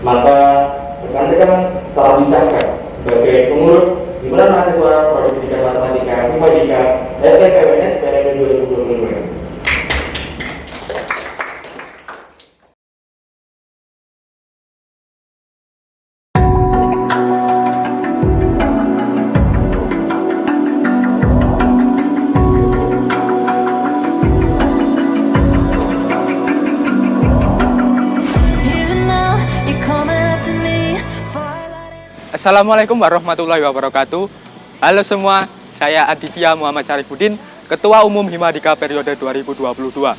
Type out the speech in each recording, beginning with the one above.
Maka rekan-rekan telah disangka sebagai pengurus Himpunan Mahasiswa Prodi Pendidikan Matematika Himadika FKIP-UNS periode 2022. Assalamualaikum warahmatullahi wabarakatuh. Halo semua, saya Aditya Muhammad Syarifuddin, Ketua Umum Himadika periode 2022.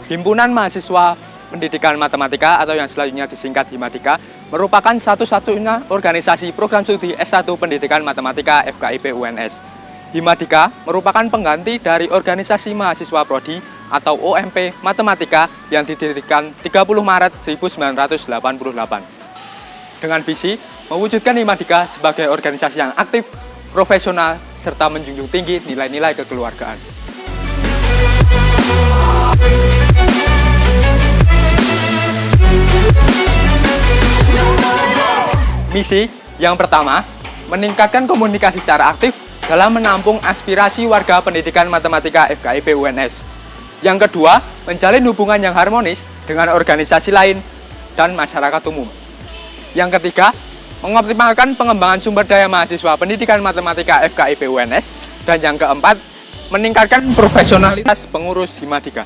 Himpunan Mahasiswa Pendidikan Matematika atau yang selanjutnya disingkat Himadika merupakan satu-satunya organisasi program studi S1 Pendidikan Matematika FKIP-UNS. Himadika merupakan pengganti dari organisasi mahasiswa prodi atau OMP Matematika yang didirikan 30 Maret 1988. Dengan visi mewujudkan Himadika sebagai organisasi yang aktif, profesional, serta menjunjung tinggi nilai-nilai kekeluargaan. Misi yang pertama, meningkatkan komunikasi secara aktif dalam menampung aspirasi warga pendidikan matematika FKIP-UNS. Yang kedua, menjalin hubungan yang harmonis dengan organisasi lain dan masyarakat umum. Yang ketiga, mengoptimalkan pengembangan sumber daya mahasiswa pendidikan matematika FKIP-UNS. Dan yang keempat, meningkatkan profesionalitas pengurus Himadika.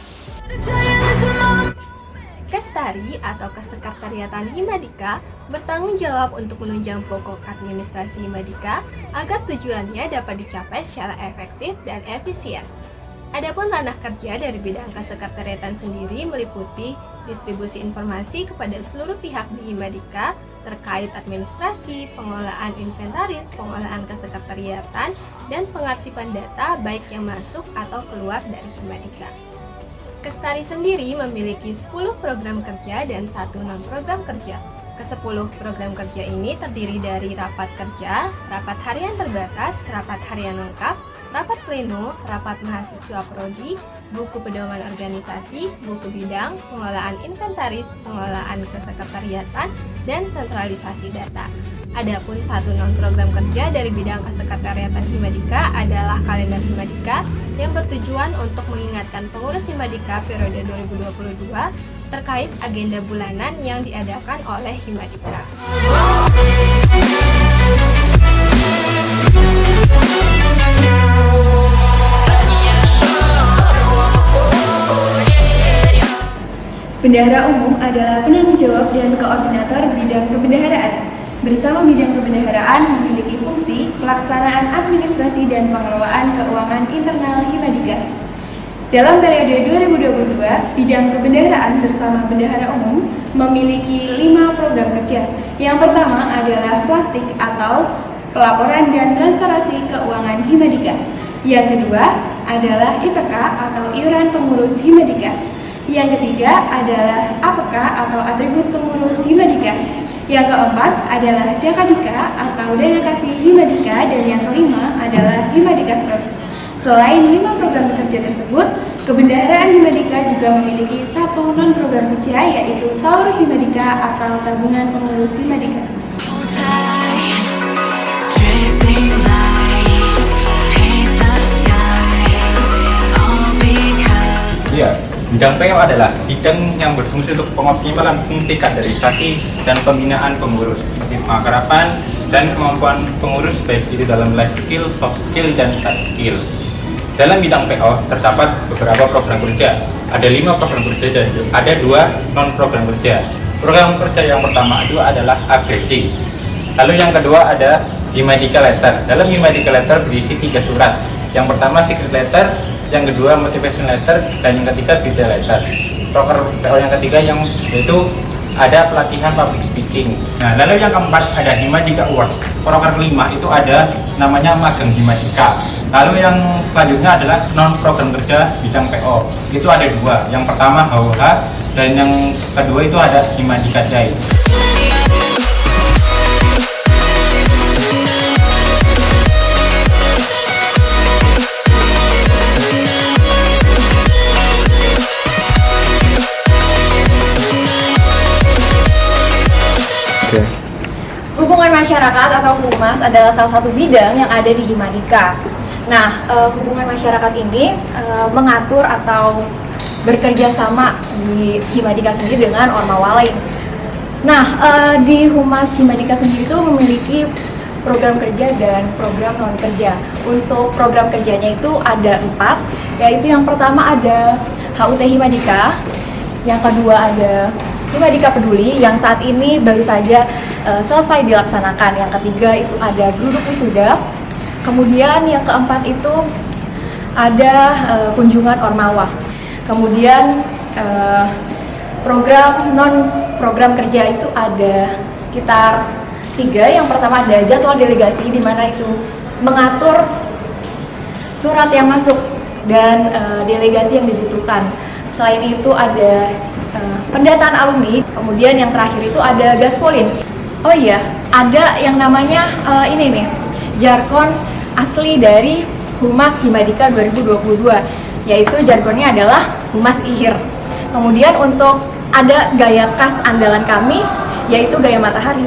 Kestari atau Kesekretariatan Himadika bertanggung jawab untuk menunjang pokok administrasi Himadika agar tujuannya dapat dicapai secara efektif dan efisien. Adapun ranah kerja dari bidang kesekretariatan sendiri meliputi distribusi informasi kepada seluruh pihak di Himadika terkait administrasi, pengelolaan inventaris, pengelolaan kesekretariatan, dan pengarsipan data baik yang masuk atau keluar dari Himadika. Kestari sendiri memiliki 10 program kerja dan 1 non-program kerja. Ke-10 program kerja ini terdiri dari rapat kerja, rapat harian terbatas, rapat harian lengkap, rapat pleno, rapat mahasiswa prodi, buku pedoman organisasi, buku bidang, pengelolaan inventaris, pengelolaan kesekretariatan, dan sentralisasi data. Adapun 1 non-program kerja dari bidang kesekretariatan Himadika adalah kalender Himadika yang bertujuan untuk mengingatkan pengurus Himadika periode 2022 terkait agenda bulanan yang diadakan oleh Himadika. Bendahara umum adalah penanggung jawab dan koordinator bidang kebendaharaan. Bersama bidang kebendaharaan memiliki fungsi pelaksanaan administrasi dan pengelolaan keuangan internal Himadika. Dalam periode 2022, bidang kebendaharaan bersama bendahara umum memiliki 5 program kerja. Yang pertama adalah plastik atau pelaporan dan transparansi keuangan Himadika. Yang kedua adalah IPK atau iuran pengurus Himadika. Yang ketiga adalah APK atau atribut pengurus Himadika. Yang keempat adalah Dakadika atau dana kasih Himadika, dan yang kelima adalah Himadika Stores. Selain 5 program kerja tersebut, kebendaharaan Himadika juga memiliki 1 non-program kerja, yaitu Taurus Himadika atau tabungan pengurus Himadika. Ya, bidang PO adalah bidang yang berfungsi untuk pengoptimalan fungsi kaderisasi dan pembinaan pengurus, kemampuan dan kemampuan pengurus baik itu dalam life skill, soft skill, dan hard skill. Dalam bidang PO terdapat beberapa program kerja. Ada 5 program kerja dan ada 2 non-program kerja. Program kerja yang pertama itu adalah upgrading. Lalu yang kedua ada Himadika Letter. Dalam Himadika Letter berisi 3 surat. Yang pertama secret letter, yang kedua motivation letter, dan yang ketiga bidang letter. Program PO yang ketiga yang yaitu ada pelatihan public speaking. Nah, lalu yang keempat ada Himadika Award. Program kelima itu ada namanya magang Himadika. Lalu yang selanjutnya adalah non program kerja bidang PO. Itu ada 2. Yang pertama HOH dan yang kedua itu ada Himadika Jai. masyarakat atau humas adalah salah satu bidang yang ada di Himadika. Nah, hubungan masyarakat ini mengatur atau bekerja sama di Himadika sendiri dengan Ormawa lain. Nah, di Humas Himadika sendiri itu memiliki program kerja dan program non kerja. Untuk program kerjanya itu ada 4, yaitu yang pertama ada HUT Himadika, yang kedua ada Himadika Peduli yang saat ini baru saja selesai dilaksanakan. Yang ketiga itu ada Geruduk Wisuda. Kemudian yang keempat itu ada kunjungan Ormawa. Kemudian program kerja itu ada sekitar 3. Yang pertama ada jadwal delegasi, di mana itu mengatur surat yang masuk dan delegasi yang dibutuhkan. Selain itu ada pendataan alumni. Kemudian yang terakhir itu ada Gaspolin. Oh iya, ada yang namanya ini nih, jargon asli dari Humas Himadika 2022, yaitu jargonnya adalah Humas Ihir. Kemudian untuk ada gaya khas andalan kami, yaitu gaya matahari.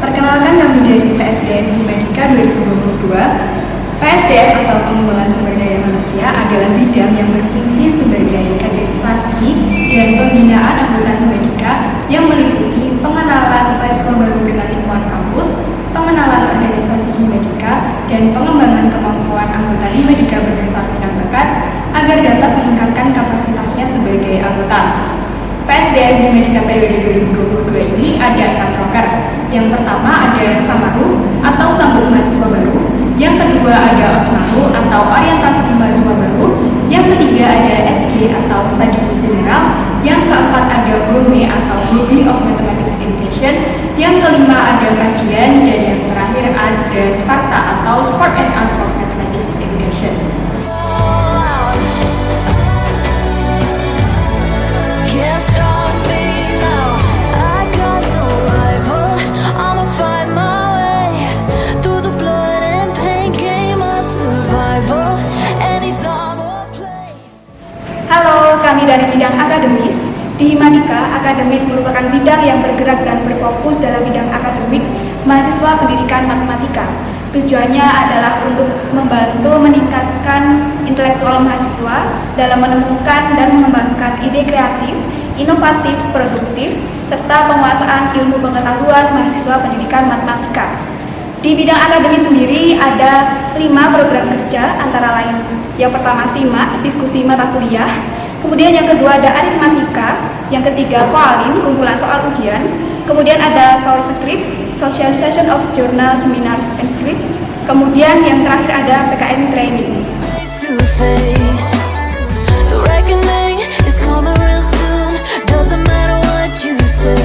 Perkenalkan, kami dari PSDM Himadika 2022. PSDM atau Pengembangan Sumber Daya Manusia adalah bidang yang berfungsi sebagai kaderisasi dan pembinaan anggota Himadika yang meliputi pengenalan mahasiswa baru dengan lingkungan kampus, pengenalan organisasi Himadika, dan pengembangan kemampuan anggota Himadika berdasar minat bakat agar dapat meningkatkan kapasitasnya sebagai anggota. PSDM Himadika periode 2022 ini ada 6 proker. Yang pertama ada Samaru atau Sambung Mahasiswa Baru. Yang kedua ada Osmaru atau Orientasi Mahasiswa Baru. Yang ketiga ada SG atau Studium General. Yang keempat ada HOME atau Hobby of Mathematics Education. Yang kelima ada kajian, dan yang terakhir ada Sparta atau Sport and Art of Mathematics Education. Can't stop me now. I got no rival. I'ma find my way through the blood and pain game of survival. Anytime or place. Halo, kami dari bidang akademis. Di Himadika, akademis merupakan bidang yang bergerak dan berfokus dalam bidang akademik mahasiswa pendidikan matematika. Tujuannya adalah untuk membantu meningkatkan intelektual mahasiswa dalam menemukan dan mengembangkan ide kreatif, inovatif, produktif, serta penguasaan ilmu pengetahuan mahasiswa pendidikan matematika. Di bidang akademis sendiri ada 5 program kerja, antara lain yang pertama SIMA, diskusi mata kuliah, kemudian yang kedua ada aritmatika, yang ketiga koalin, kumpulan soal ujian, kemudian ada soal script, socialization of journal, seminars, and script, kemudian yang terakhir ada PKM training. Face to face. The reckoning is coming real soon. Doesn't matter what you say.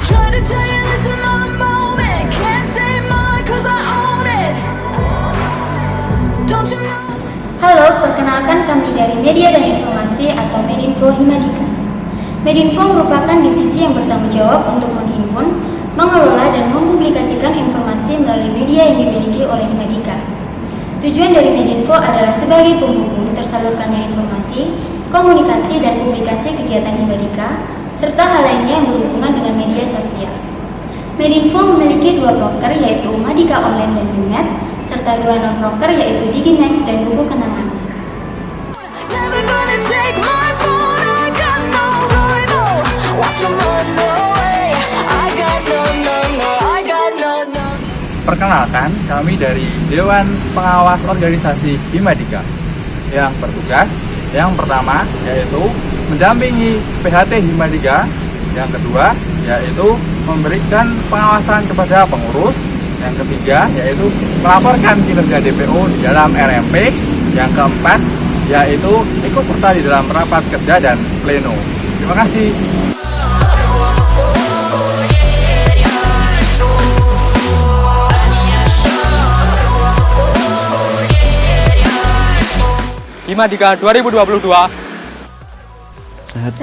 Try to tell you this in my moment. Can't take mine 'cause I own it. Don't you know? Halo, perkenalkan kami dari Media dan Informasi atau Medinfo Himadika. Medinfo merupakan divisi yang bertanggung jawab untuk menghimpun, mengelola dan mempublikasikan informasi melalui media yang dimiliki oleh Himadika. Tujuan dari Medinfo adalah sebagai penghubung tersalurkannya informasi, komunikasi dan publikasi kegiatan Himadika, serta hal lainnya yang berhubungan dengan media sosial. Medinfo memiliki 2 proker, yaitu Madika Online dan Bimet, serta 2 non-proker, yaitu Digimax dan buku kenangan. Never gonna take my phone. I got no rival. Watch 'em run away. I got no. I got no. Perkenalkan, kami dari Dewan Pengawas Organisasi Himadika yang bertugas yang pertama yaitu mendampingi PHT Himadika, yang kedua yaitu memberikan pengawasan kepada pengurus, yang ketiga yaitu melaporkan kinerja DPO di dalam RMP, yang keempat yaitu ikut serta di dalam rapat kerja dan pleno. Terima kasih. Himadika 2022. Sehat.